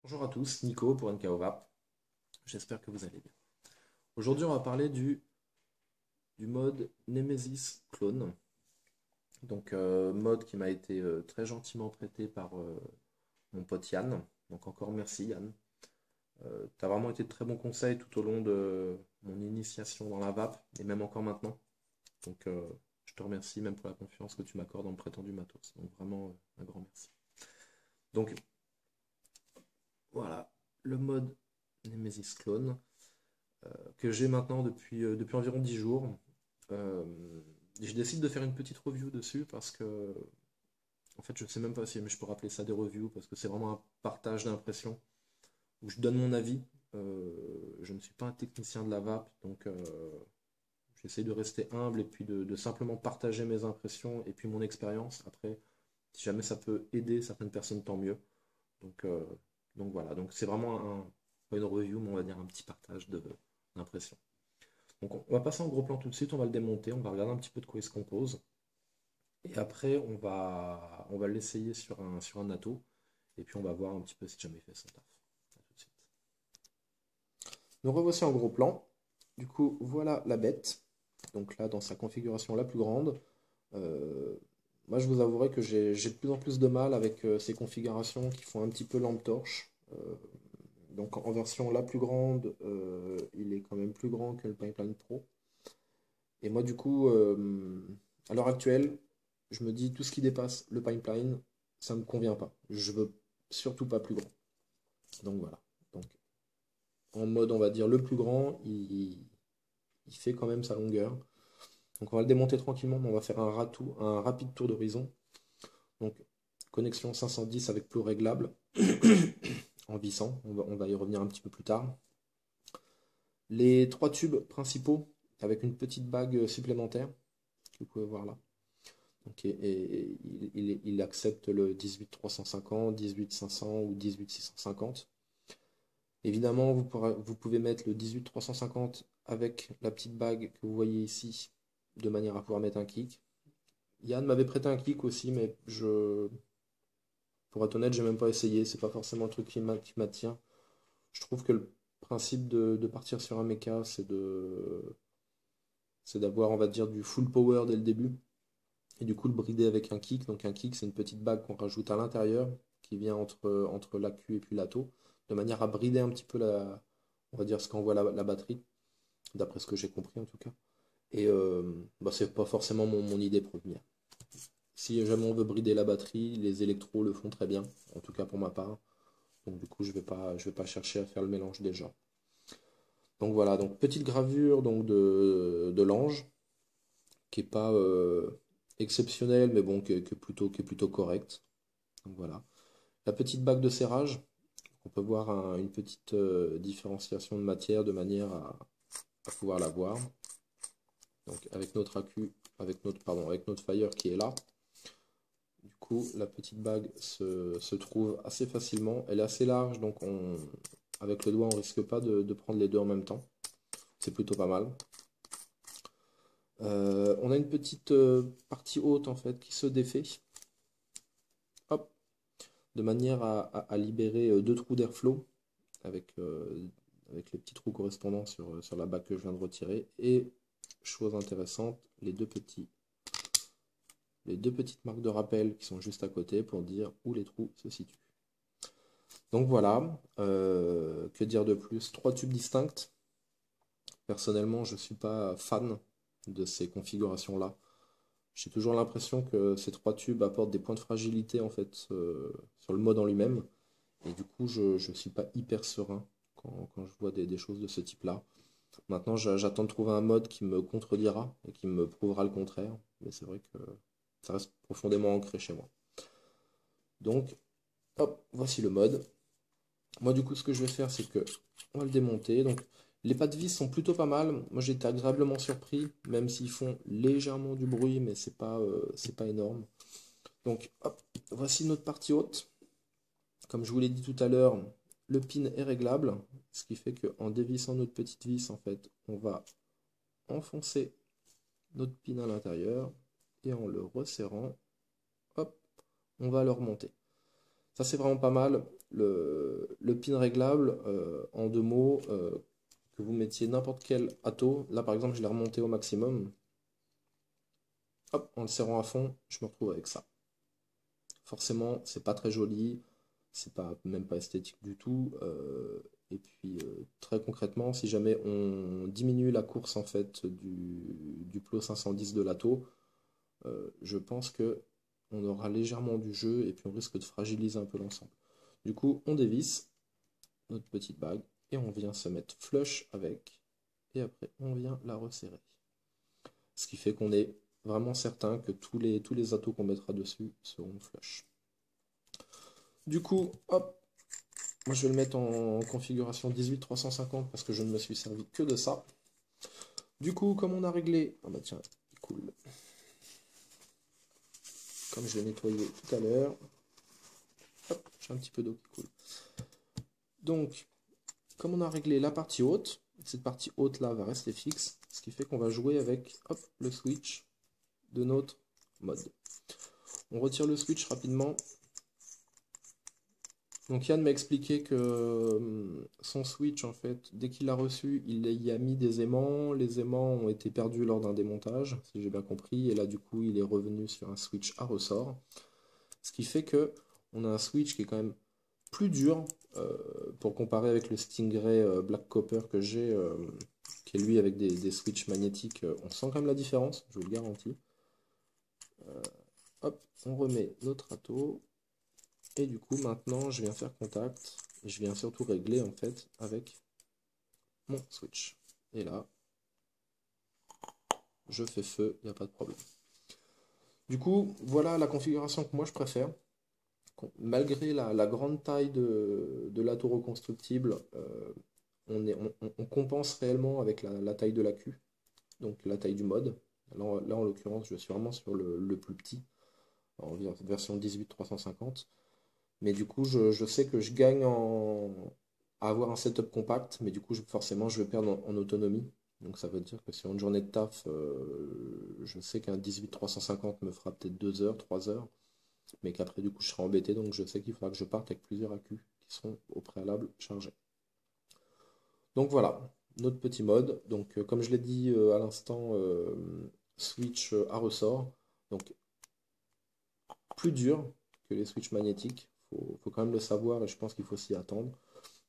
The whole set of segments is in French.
Bonjour à tous, Nico pour NKOVAP. J'espère que vous allez bien. Aujourd'hui, on va parler du mode Nemesis Clone. Donc, mode qui m'a été très gentiment prêté par mon pote Yann. Donc, encore merci Yann. Tu as vraiment été de très bons conseils tout au long de mon initiation dans la VAP et même encore maintenant. Donc, je te remercie même pour la confiance que tu m'accordes en me prêtant du matos. Donc, vraiment un grand merci. Donc, voilà, le mode Nemesis Clone, que j'ai maintenant depuis environ 10 jours. Euh, je décide de faire une petite review dessus parce que, en fait, je sais même pas si je peux rappeler ça des reviews parce que c'est vraiment un partage d'impressions où je donne mon avis. Je ne suis pas un technicien de la vape, donc j'essaie de rester humble et puis de simplement partager mes impressions et puis mon expérience. Après, si jamais ça peut aider certaines personnes, tant mieux. Donc, euh, donc voilà, donc c'est vraiment pas une review, mais on va dire un petit partage d'impressions. Donc on va passer en gros plan tout de suite, on va le démonter, on va regarder un petit peu de quoi il se compose. Et après, on va l'essayer sur un atto. Et puis on va voir un petit peu si jamais il fait son taf. À tout de suite. Nous revoici en gros plan. Du coup, voilà la bête. Donc là, dans sa configuration la plus grande. Euh, Moi, je vous avouerai que j'ai de plus en plus de mal avec ces configurations qui font un petit peu lampe torche. Donc en version la plus grande, il est quand même plus grand que le Pipeline Pro. Et moi, du coup, à l'heure actuelle, je me dis tout ce qui dépasse le pipeline, ça ne me convient pas. Je veux surtout pas plus grand. Donc voilà. Donc en mode, on va dire, le plus grand, il fait quand même sa longueur. Donc on va le démonter tranquillement, mais on va faire un rapide tour d'horizon. Donc connexion 510 avec plot réglable en vissant. On va y revenir un petit peu plus tard. Les trois tubes principaux avec une petite bague supplémentaire que vous pouvez voir là. Donc, il accepte le 18-350, 18-500 ou 18-650. Évidemment, vous pouvez mettre le 18-350 avec la petite bague que vous voyez ici, de manière à pouvoir mettre un kick. Yann m'avait prêté un kick aussi, mais pour être honnête, j'ai même pas essayé. C'est pas forcément le truc qui m'attire. Je trouve que le principe de partir sur un mecha, c'est d'avoir, on va dire, du full power dès le début. Et du coup, le brider avec un kick. Donc un kick, c'est une petite bague qu'on rajoute à l'intérieur, qui vient entre l'accu et puis l'atto, de manière à brider un petit peu on va dire ce qu'envoie la batterie, d'après ce que j'ai compris en tout cas. Et bah, c'est pas forcément mon idée première. Si jamais on veut brider la batterie, les électros le font très bien, en tout cas pour ma part. Donc du coup, je vais pas chercher à faire le mélange déjà. Donc voilà, donc petite gravure donc de l'ange, qui est pas exceptionnelle, mais bon, qui est plutôt correcte. Donc voilà. La petite bague de serrage, on peut voir une petite différenciation de matière de manière à pouvoir la voir. Donc avec notre accu, avec notre fire qui est là. Du coup, la petite bague se trouve assez facilement. Elle est assez large, donc avec le doigt, on risque pas de prendre les deux en même temps. C'est plutôt pas mal. On a une petite partie haute en fait qui se défait. Hop, de manière à libérer deux trous d'airflow avec les petits trous correspondants sur la bague que je viens de retirer. Et chose intéressante, les deux petites marques de rappel qui sont juste à côté pour dire où les trous se situent. Donc voilà, que dire de plus? Trois tubes distincts. Personnellement, je ne suis pas fan de ces configurations-là. J'ai toujours l'impression que ces trois tubes apportent des points de fragilité en fait sur le mode en lui-même. Et du coup, je ne suis pas hyper serein quand je vois des choses de ce type-là. Maintenant, j'attends de trouver un mode qui me contredira et qui me prouvera le contraire. Mais c'est vrai que ça reste profondément ancré chez moi. Donc, hop, voici le mode. Moi, du coup, ce que je vais faire, c'est que on va le démonter. Donc, les pas de vis sont plutôt pas mal. Moi, j'ai été agréablement surpris, même s'ils font légèrement du bruit, mais c'est pas énorme. Donc, hop, voici notre partie haute. Comme je vous l'ai dit tout à l'heure, le pin est réglable, ce qui fait qu'en dévissant notre petite vis, en fait, on va enfoncer notre pin à l'intérieur et en le resserrant, hop, on va le remonter. Ça c'est vraiment pas mal. le pin réglable, en 2 mots, que vous mettiez n'importe quel atto. Là par exemple je l'ai remonté au maximum. Hop, en le serrant à fond, je me retrouve avec ça. Forcément, c'est pas très joli, c'est pas même pas esthétique du tout. Et puis très concrètement, si jamais on diminue la course en fait du plot 510 de l'atto, je pense que on aura légèrement du jeu et puis on risque de fragiliser un peu l'ensemble. Du coup, on dévisse notre petite bague et on vient se mettre flush avec et après on vient la resserrer. Ce qui fait qu'on est vraiment certain que tous les atouts qu'on mettra dessus seront flush. Du coup, hop, moi je vais le mettre en configuration 18-350 parce que je ne me suis servi que de ça. Du coup, comme on a réglé, ah bah tiens, cool. Comme je l'ai nettoyé tout à l'heure, hop, j'ai un petit peu d'eau qui coule. Donc, comme on a réglé la partie haute, cette partie haute là va rester fixe, ce qui fait qu'on va jouer avec hop, le switch de notre mode. On retire le switch rapidement. Donc Yann m'a expliqué que son switch, en fait, dès qu'il l'a reçu, il y a mis des aimants. Les aimants ont été perdus lors d'un démontage, si j'ai bien compris. Et là, du coup, il est revenu sur un switch à ressort. Ce qui fait que on a un switch qui est quand même plus dur pour comparer avec le Stingray Black Copper que j'ai, qui est lui avec des switches magnétiques. On sent quand même la différence, je vous le garantis. Hop, on remet notre atto. Et du coup, maintenant, je viens faire contact. Et je viens surtout régler, en fait, avec mon switch. Et là, je fais feu, il n'y a pas de problème. Du coup, voilà la configuration que moi je préfère. Malgré la grande taille de l'atto reconstructible, on compense réellement avec la taille de la queue, donc la taille du mode. Là, en l'occurrence, je suis vraiment sur le plus petit, en version 18-350. Mais du coup, je sais que je gagne à avoir un setup compact, mais du coup, forcément, je vais perdre en autonomie. Donc ça veut dire que sur une journée de taf, je sais qu'un 18-350 me fera peut-être 2 heures, 3 heures, mais qu'après, du coup, je serai embêté, donc je sais qu'il faudra que je parte avec plusieurs accus qui seront au préalable chargés. Donc voilà, notre petit mode. Donc comme je l'ai dit à l'instant, switch à ressort. Donc plus dur que les switches magnétiques. Faut quand même le savoir et je pense qu'il faut s'y attendre.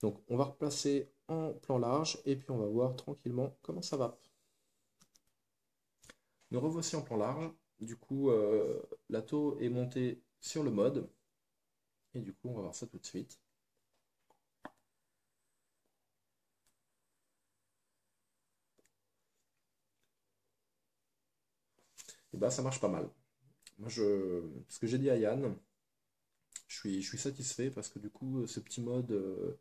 Donc on va replacer en plan large et puis on va voir tranquillement comment ça va. Nous revoici en plan large. Du coup, l'atto est monté sur le mode. Et du coup, on va voir ça tout de suite. Et bah ça marche pas mal. Moi, ce que j'ai dit à Yann, je suis satisfait parce que du coup, ce petit mode,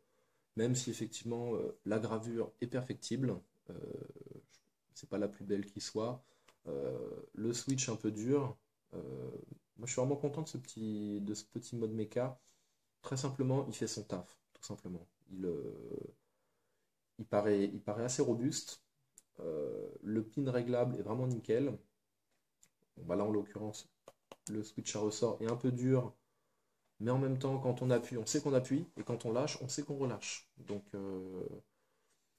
même si effectivement la gravure est perfectible, euh, c'est pas la plus belle qui soit, le switch un peu dur, moi je suis vraiment content de ce petit mode mecha. Très simplement, il fait son taf, tout simplement. Il paraît assez robuste. Le pin réglable est vraiment nickel. Bon, bah là, en l'occurrence, le switch à ressort est un peu dur, mais en même temps, quand on appuie, on sait qu'on appuie, et quand on lâche, on sait qu'on relâche. Donc,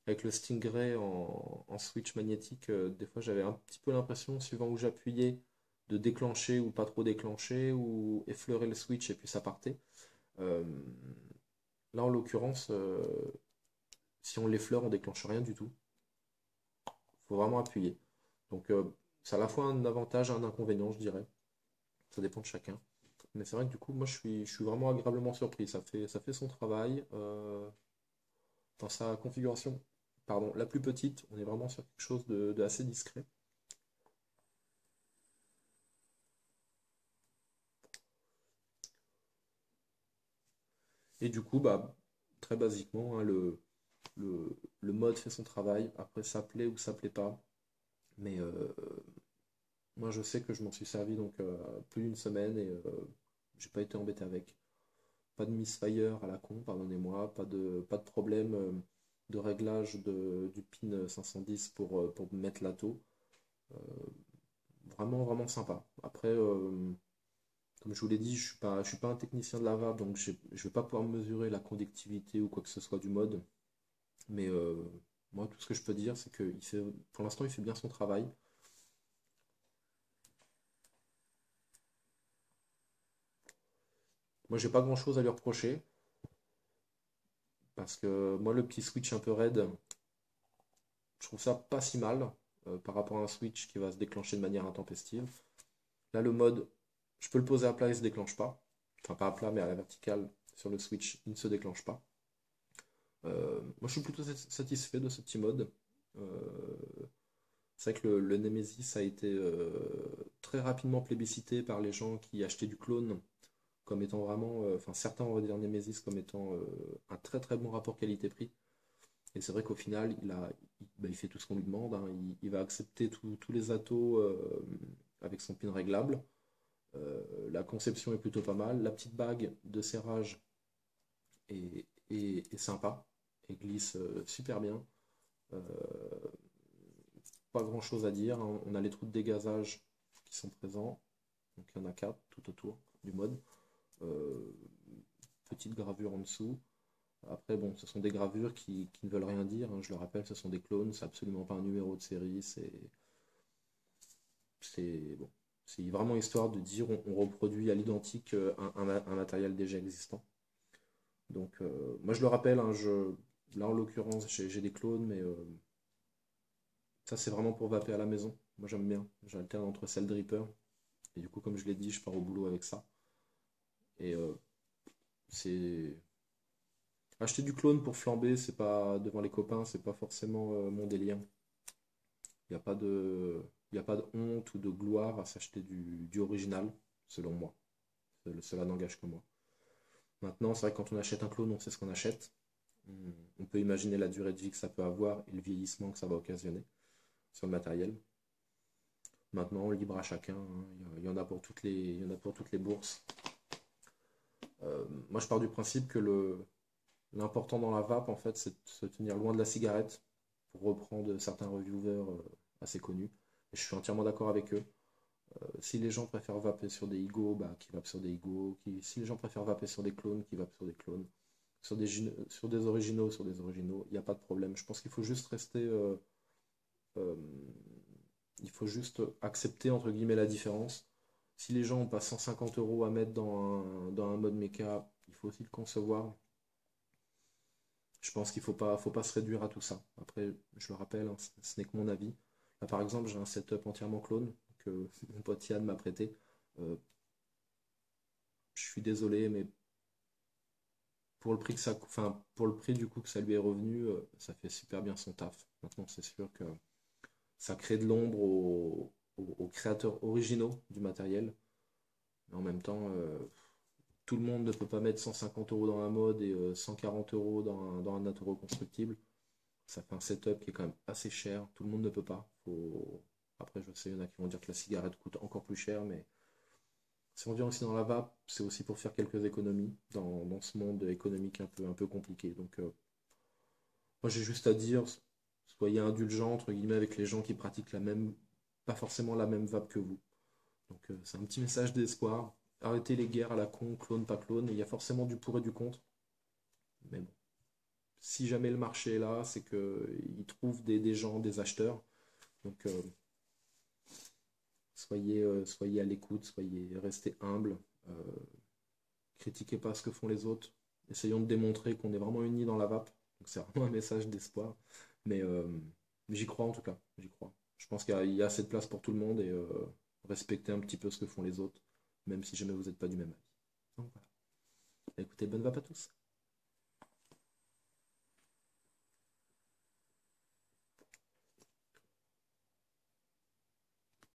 avec le Stingray en switch magnétique, des fois, j'avais un petit peu l'impression, suivant où j'appuyais, de déclencher ou pas trop déclencher, ou effleurer le switch et puis ça partait. Euh, Là, en l'occurrence, si on l'effleure, on déclenche rien du tout. Il faut vraiment appuyer. Donc, c'est à la fois un avantage et un inconvénient, je dirais. Ça dépend de chacun. Mais c'est vrai que du coup, moi, je suis vraiment agréablement surpris. Ça fait son travail. Dans sa configuration, pardon, la plus petite, on est vraiment sur quelque chose de assez discret. Et du coup, bah, très basiquement, hein, le mode fait son travail. Après, ça plaît ou ça plaît pas. Mais moi, je sais que je m'en suis servi donc plus d'une semaine et j'ai pas été embêté avec. Pas de misfire à la con, pardonnez-moi, pas de problème de réglage du pin 510 pour mettre l'atto. Vraiment, vraiment sympa. Après, Comme je vous l'ai dit, je suis pas un technicien de la vape, donc je vais pas pouvoir mesurer la conductivité ou quoi que ce soit du mode. Mais moi, tout ce que je peux dire, c'est que pour l'instant, il fait bien son travail. Moi, j'ai pas grand-chose à lui reprocher, parce que moi, le petit switch un peu raide, je trouve ça pas si mal par rapport à un switch qui va se déclencher de manière intempestive. Là, le mode, je peux le poser à plat, il se déclenche pas. Enfin, pas à plat, mais à la verticale sur le switch, il ne se déclenche pas. Moi, je suis plutôt satisfait de ce petit mode. C'est vrai que le Nemesis a été très rapidement plébiscité par les gens qui achetaient du clone comme étant vraiment, enfin certains on va dire Nemesis comme étant un très très bon rapport qualité-prix. Et c'est vrai qu'au final, il fait tout ce qu'on lui demande, hein. Il va accepter tous les atos avec son pin réglable. La conception est plutôt pas mal. La petite bague de serrage est sympa et glisse super bien. Euh, Pas grand chose à dire, hein. On a les trous de dégazage qui sont présents. Donc il y en a 4 tout autour du mode. Euh, Petite gravure en dessous. Après, bon, ce sont des gravures qui ne veulent rien dire, hein. Je le rappelle, ce sont des clones, c'est absolument pas un numéro de série. Bon, c'est vraiment histoire de dire on reproduit à l'identique un matériel déjà existant. Donc, moi je le rappelle, hein, là en l'occurrence, j'ai des clones, mais ça c'est vraiment pour vaper à la maison. Moi j'aime bien, j'alterne entre celle de Reaper. Et du coup, comme je l'ai dit, je pars au boulot avec ça. Et c'est. Acheter du clone pour flamber, c'est pas devant les copains, c'est pas forcément mon délire. Il n'y a pas de. Il a pas de honte ou de gloire à s'acheter du original, selon moi. Cela n'engage que moi. Maintenant, c'est vrai que quand on achète un clone, on sait ce qu'on achète. On peut imaginer la durée de vie que ça peut avoir et le vieillissement que ça va occasionner sur le matériel. Maintenant, libre à chacun, hein. Il y en a pour toutes il y en a pour toutes les bourses. Moi, je pars du principe que l'important dans la vape, en fait, c'est de se tenir loin de la cigarette, pour reprendre certains reviewers assez connus. Et je suis entièrement d'accord avec eux. Si les gens préfèrent vaper sur des Igo, bah, qui vapent sur des Igo. Si les gens préfèrent vaper sur des clones, qui vapent sur des clones. Sur des originaux, sur des originaux, il n'y a pas de problème. Je pense qu'il faut juste rester. Euh, il faut juste accepter, entre guillemets, la différence. Si les gens ont pas 150 euros à mettre dans un mode méca, il faut aussi le concevoir. Je pense qu'il faut pas se réduire à tout ça. Après, je le rappelle, hein, ce n'est que mon avis. Là, par exemple, j'ai un setup entièrement clone que mon pote Yann m'a prêté. Euh, je suis désolé, mais pour le prix enfin, pour le prix du coup que ça lui est revenu, ça fait super bien son taf. Maintenant, c'est sûr que ça crée de l'ombre aux créateurs originaux du matériel. Mais en même temps, tout le monde ne peut pas mettre 150 euros dans un mode et 140 euros dans un atelier reconstructible. Ça fait un setup qui est quand même assez cher. Tout le monde ne peut pas. Après, je sais, il y en a qui vont dire que la cigarette coûte encore plus cher, mais si on vient aussi dans la vape, c'est aussi pour faire quelques économies dans ce monde économique un peu compliqué. Donc, moi, j'ai juste à dire, soyez indulgents, entre guillemets, avec les gens qui pratiquent pas forcément la même vape que vous. Donc, c'est un petit message d'espoir. Arrêtez les guerres à la con, clone, pas clone. Il y a forcément du pour et du contre. Mais bon, si jamais le marché est là, c'est qu'ils trouvent des gens, des acheteurs. Donc, soyez à l'écoute, restez humble, euh, critiquez pas ce que font les autres. Essayons de démontrer qu'on est vraiment unis dans la vape. Donc, c'est vraiment un message d'espoir. Mais, euh, mais j'y crois en tout cas, j'y crois. Je pense qu'il y a assez de place pour tout le monde et respectez un petit peu ce que font les autres, même si jamais vous n'êtes pas du même avis. Donc voilà. Écoutez, bonne vape à tous.